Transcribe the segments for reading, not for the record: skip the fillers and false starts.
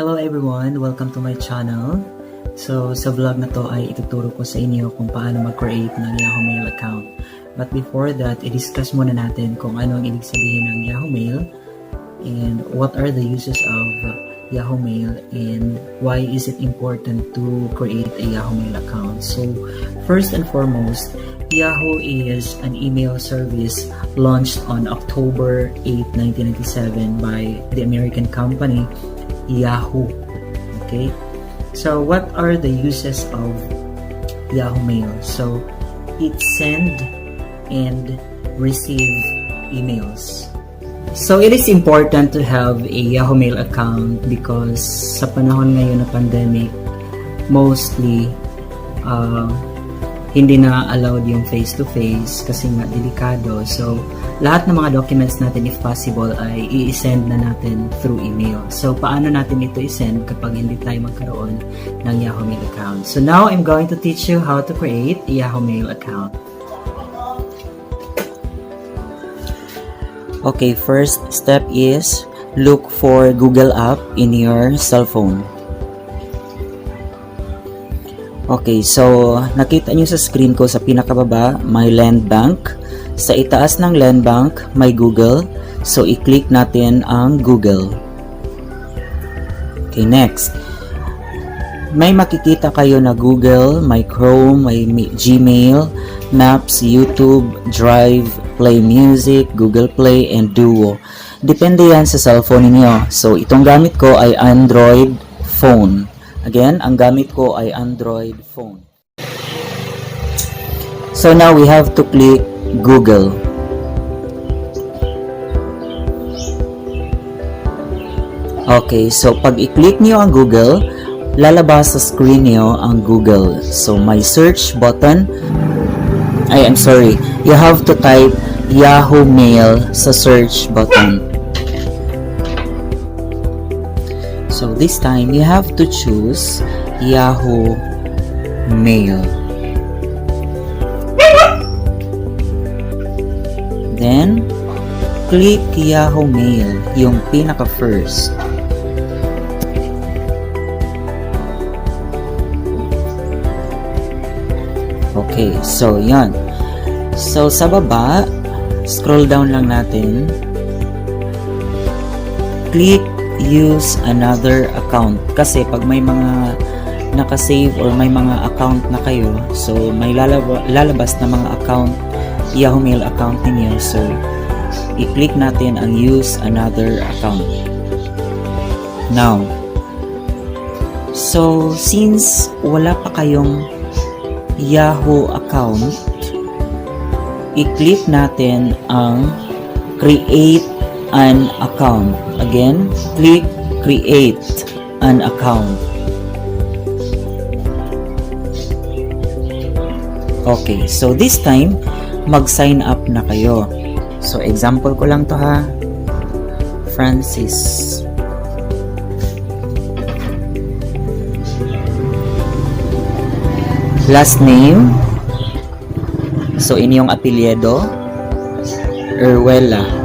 Hello everyone! Welcome to my channel. So, sa vlog na to ay ituturo ko sa inyo kung paano mag-create ng YahooMail account. But before that, i-discuss muna natin kung ano ang ibig sabihin ng YahooMail and what are the uses of YahooMail and why is it important to create a YahooMail account. So, first and foremost, Yahoo is an email service launched on October 8, 1997 by the American company Yahoo. Okay, so what are the uses of YahooMail? So it send and receive emails. So it is important to have a YahooMail account because sa panahon ngayon na pandemic, mostly hindi na allowed yung face-to-face kasi nga delikado. So, lahat ng mga documents natin, if possible, ay i-send na natin through email. So, paano natin ito i-send kapag hindi tayo magkaroon ng YahooMail account? So, now I'm going to teach you how to create a YahooMail account. Okay, first step is look for Google app in your cell phone. Okay, so nakita nyo sa screen ko sa pinakababa, may land bank. Sa itaas ng land bank, may Google. So, i-click natin ang Google. Okay, next. May makikita kayo na Google, may Chrome, may Gmail, Maps, YouTube, Drive, Play Music, Google Play, and Duo. Depende yan sa cellphone niyo. So, itong gamit ko ay Android phone. Again, ang gamit ko ay Android phone. So now we have to click Google. Okay, so pag i-click niyo ang Google, lalabas sa screen niyo ang Google. So may search button. I'm sorry. You have to type YahooMail sa search button. So this time, you have to choose YahooMail. Then, click YahooMail, yung pinaka-first. Okay, so yan. So sa baba, scroll down lang natin. Click use another account kasi pag may mga nakasave or may mga account na kayo, so may lalabas na mga account, YahooMail account niyo. So i-click natin ang use another account. Now, so since wala pa kayong Yahoo account, i-click natin ang create an account. Again, click create an account. Okay, so this time mag-sign up na kayo. So example ko lang to ha. Francis. Last name. So inyong apelyido, Erwela.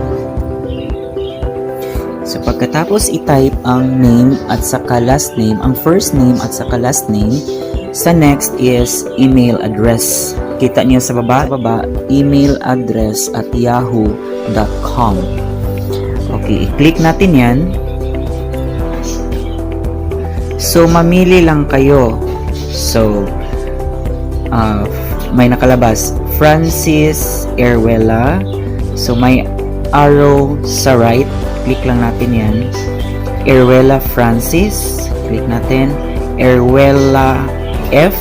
So, pagkatapos i-type ang name at saka last name, ang first name at saka last name, sa next is email address. Kita niyo sa baba, email address at yahoo.com. Okay, i-click natin yan. So, mamili lang kayo. So, may nakalabas, Francis Erwela. So, may arrow sa right. Click lang natin yan. Erwela Francis. Click natin. Erwela F.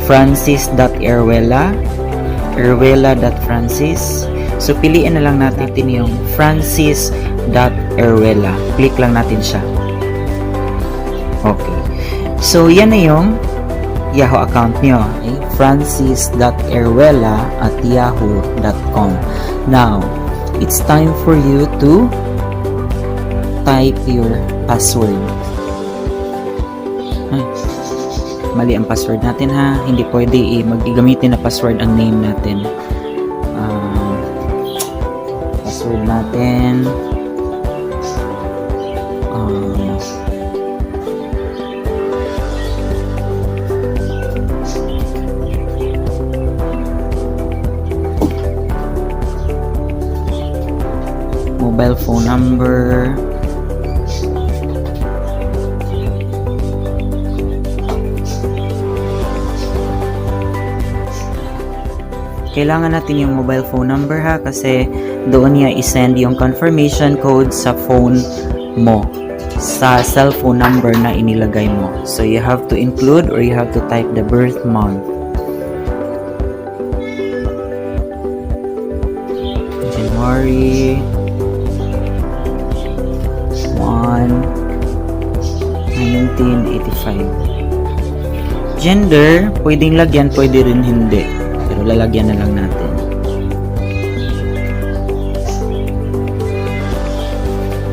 Francis.Erwela. Erwela.Francis. So, piliin na lang natin yung Francis.Erwela. Click lang natin siya. Okay. So, yan na yung Yahoo account nyo. Okay? Francis.Erwela@yahoo.com. Now, it's time for you to type your password. Ay, mali ang password natin ha. Hindi pwede mag-gamitin na password ang name natin. Password natin mobile phone number. Kailangan natin yung mobile phone number ha, kasi doon niya isend yung confirmation code sa phone mo, sa cellphone number na inilagay mo. So you have to include or you have to type the birth month. January 1, 1985. Gender, pwedeng lagyan, pwede rin hindi. Pero lalagyan na lang natin.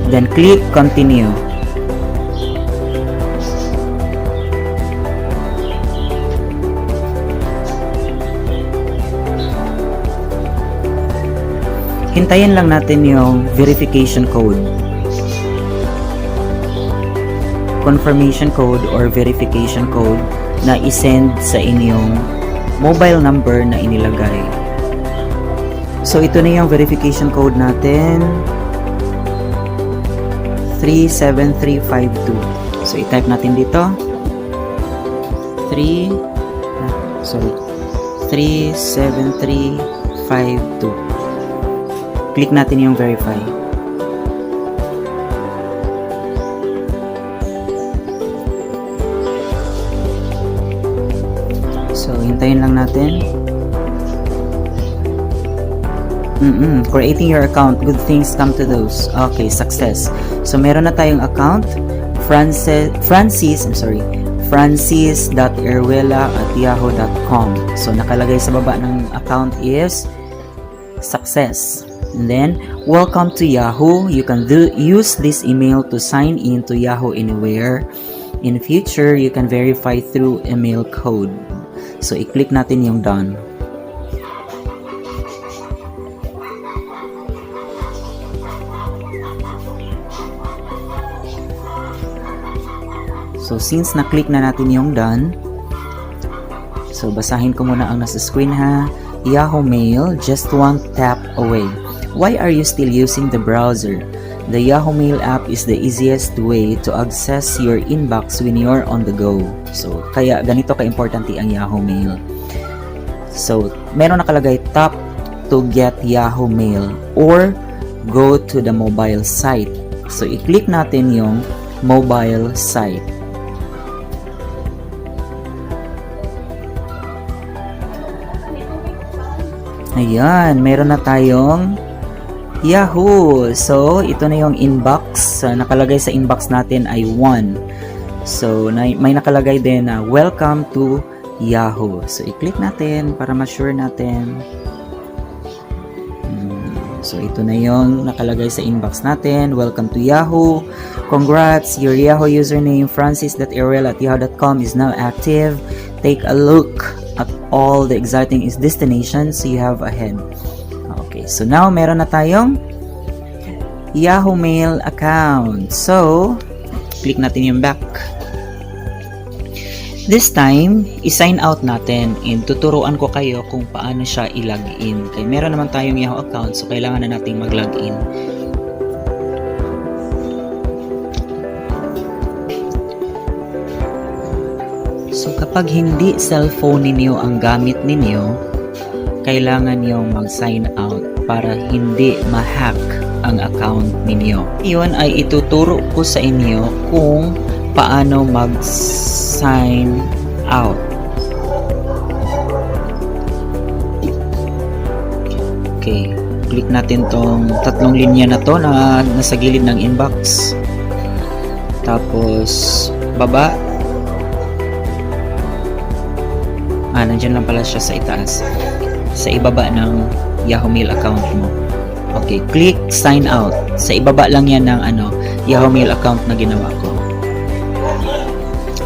Then click continue. Hintayin lang natin yung verification code. Confirmation code or verification code na isend sa inyong mobile number na inilagay. So ito na yung verification code natin. 37352. So i-type natin dito. 37352. Click natin yung verify. So, hintayin lang natin. Creating your account. Good things come to those. Okay, success. So, meron na tayong account. Francis.erwela@yahoo.com. So, nakalagay sa baba ng account is success. And then, welcome to Yahoo. You can use this email to sign in to Yahoo anywhere. In future, you can verify through email code. So, i-click natin yung done. So, since na-click na natin yung done, so, basahin ko muna ang nasa screen ha. YahooMail, just one tap away. Why are you still using the browser? The YahooMail app is the easiest way to access your inbox when you're on the go. So, kaya ganito ka-importante ang YahooMail. So, meron nakalagay tap to get YahooMail or go to the mobile site. So, i-click natin yung mobile site. Ayan, meron na tayong Yahoo. So, ito na yung inbox. Nakalagay sa inbox natin ay 1. So, may nakalagay din na welcome to Yahoo. So, i-click natin para ma-sure natin. So, ito na yung nakalagay sa inbox natin. Welcome to Yahoo. Congrats! Your Yahoo username francis.erwela@yahoo.com is now active. Take a look at all the exciting destinations you have ahead. Okay, so now meron na tayong YahooMail account. So, click natin yung back. This time, i-sign out natin and tuturuan ko kayo kung paano siya i-login. Kaya meron naman tayong Yahoo account, so kailangan na nating mag-login. So, kapag hindi cellphone ninyo ang gamit ninyo, kailangan yung mag-sign out para hindi ma-hack ang account ninyo. Iyon ay ituturo ko sa inyo kung paano mag-sign out. Okay, click natin tong tatlong linya na to na nasa gilid ng inbox. Tapos, baba. Nandyan lang pala siya sa itaas. Sa ibaba ng YahooMail account mo. Okay, click sign out. Sa ibaba lang yan ng YahooMail account na ginawa ko.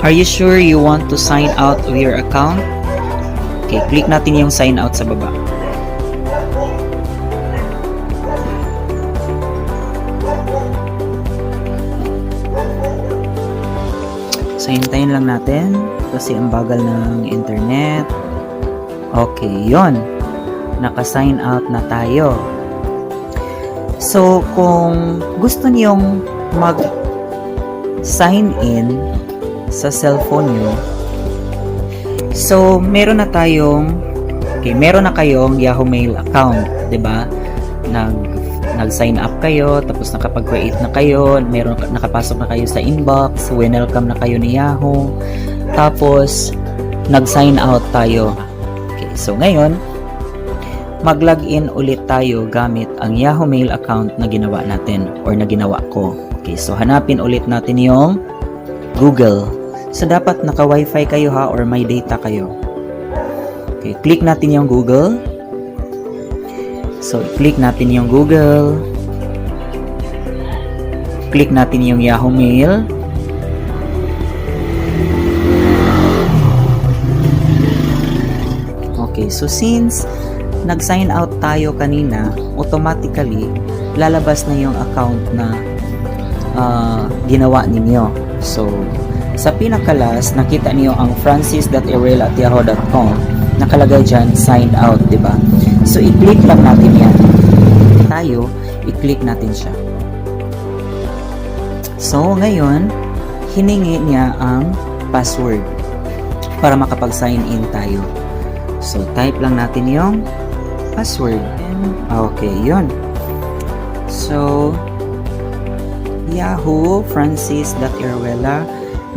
Are you sure you want to sign out of your account? Okay, click natin yung sign out sa baba. So, hintayin lang natin kasi ang bagal ng internet. Okay, yon. Naka-sign out na tayo. So, kung gusto niyong mag-sign in sa cellphone nyo, so, meron na kayong YahooMail account, 'di ba? Nag-sign up kayo, tapos nakapag-create na kayo, nakapasok na kayo sa inbox, welcome na kayo ni Yahoo, tapos nag-sign out tayo. Okay, so ngayon, mag-login ulit tayo gamit ang YahooMail account na ginawa natin or na ginawa ko. Okay, so hanapin ulit natin yung Google. So dapat naka-wifi kayo ha or may data kayo. Okay, click natin yung Google. So, click natin yung Google. Click natin yung YahooMail. Okay, so since nag-sign out tayo kanina, automatically, lalabas na yung account na ginawa ninyo. So, sa pinakalas, nakita niyo ang francis.erel@yahoo.com. Nakalagay dyan, sign out, diba? So, i-click lang natin yan. Tayo, i-click natin siya. So, ngayon, hiningi niya ang password para makapag-sign in tayo. So, type lang natin yung password. Okay, yun. So, Yahoo, francis.eruela.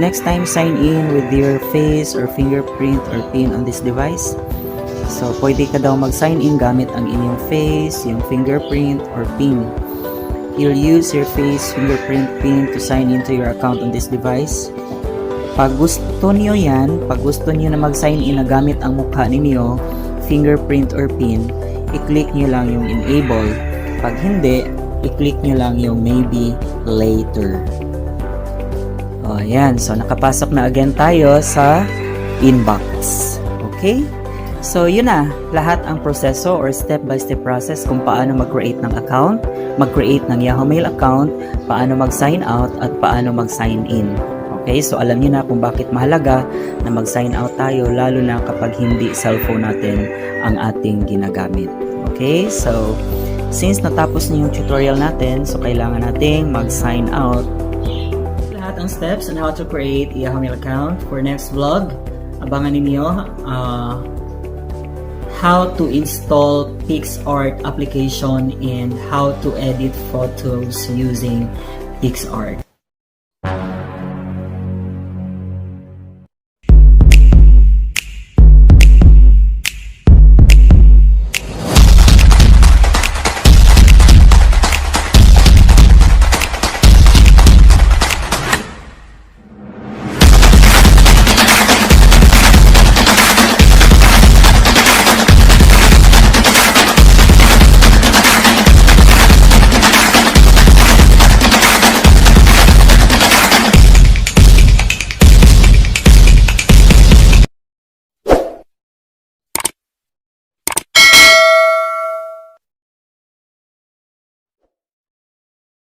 Next time, sign in with your face or fingerprint or PIN on this device. So, pwede ka daw mag-sign in gamit ang inyong face, yung fingerprint or PIN. You'll use your face, fingerprint, PIN to sign into your account on this device. Pag gusto niyo yan, pag gusto niyo na mag-sign in na gamit ang mukha ninyo, fingerprint or PIN, i-click niyo lang yung enable. Pag hindi, i-click niyo lang yung maybe later. O, ayan. So, nakapasok na again tayo sa inbox. Okay? So, yun na. Lahat ang proseso or step-by-step process kung paano mag-create ng account, mag-create ng YahooMail account, paano mag-sign out, at paano mag-sign in. Okay? So, alam niyo na kung bakit mahalaga na mag-sign out tayo, lalo na kapag hindi cellphone natin ang ating ginagamit. Okay? So, since natapos na yung tutorial natin, so kailangan nating mag-sign out. Lahat ang steps on how to create a YahooMail account for next vlog. Abangan ninyo how to install PixArt application and how to edit photos using PixArt.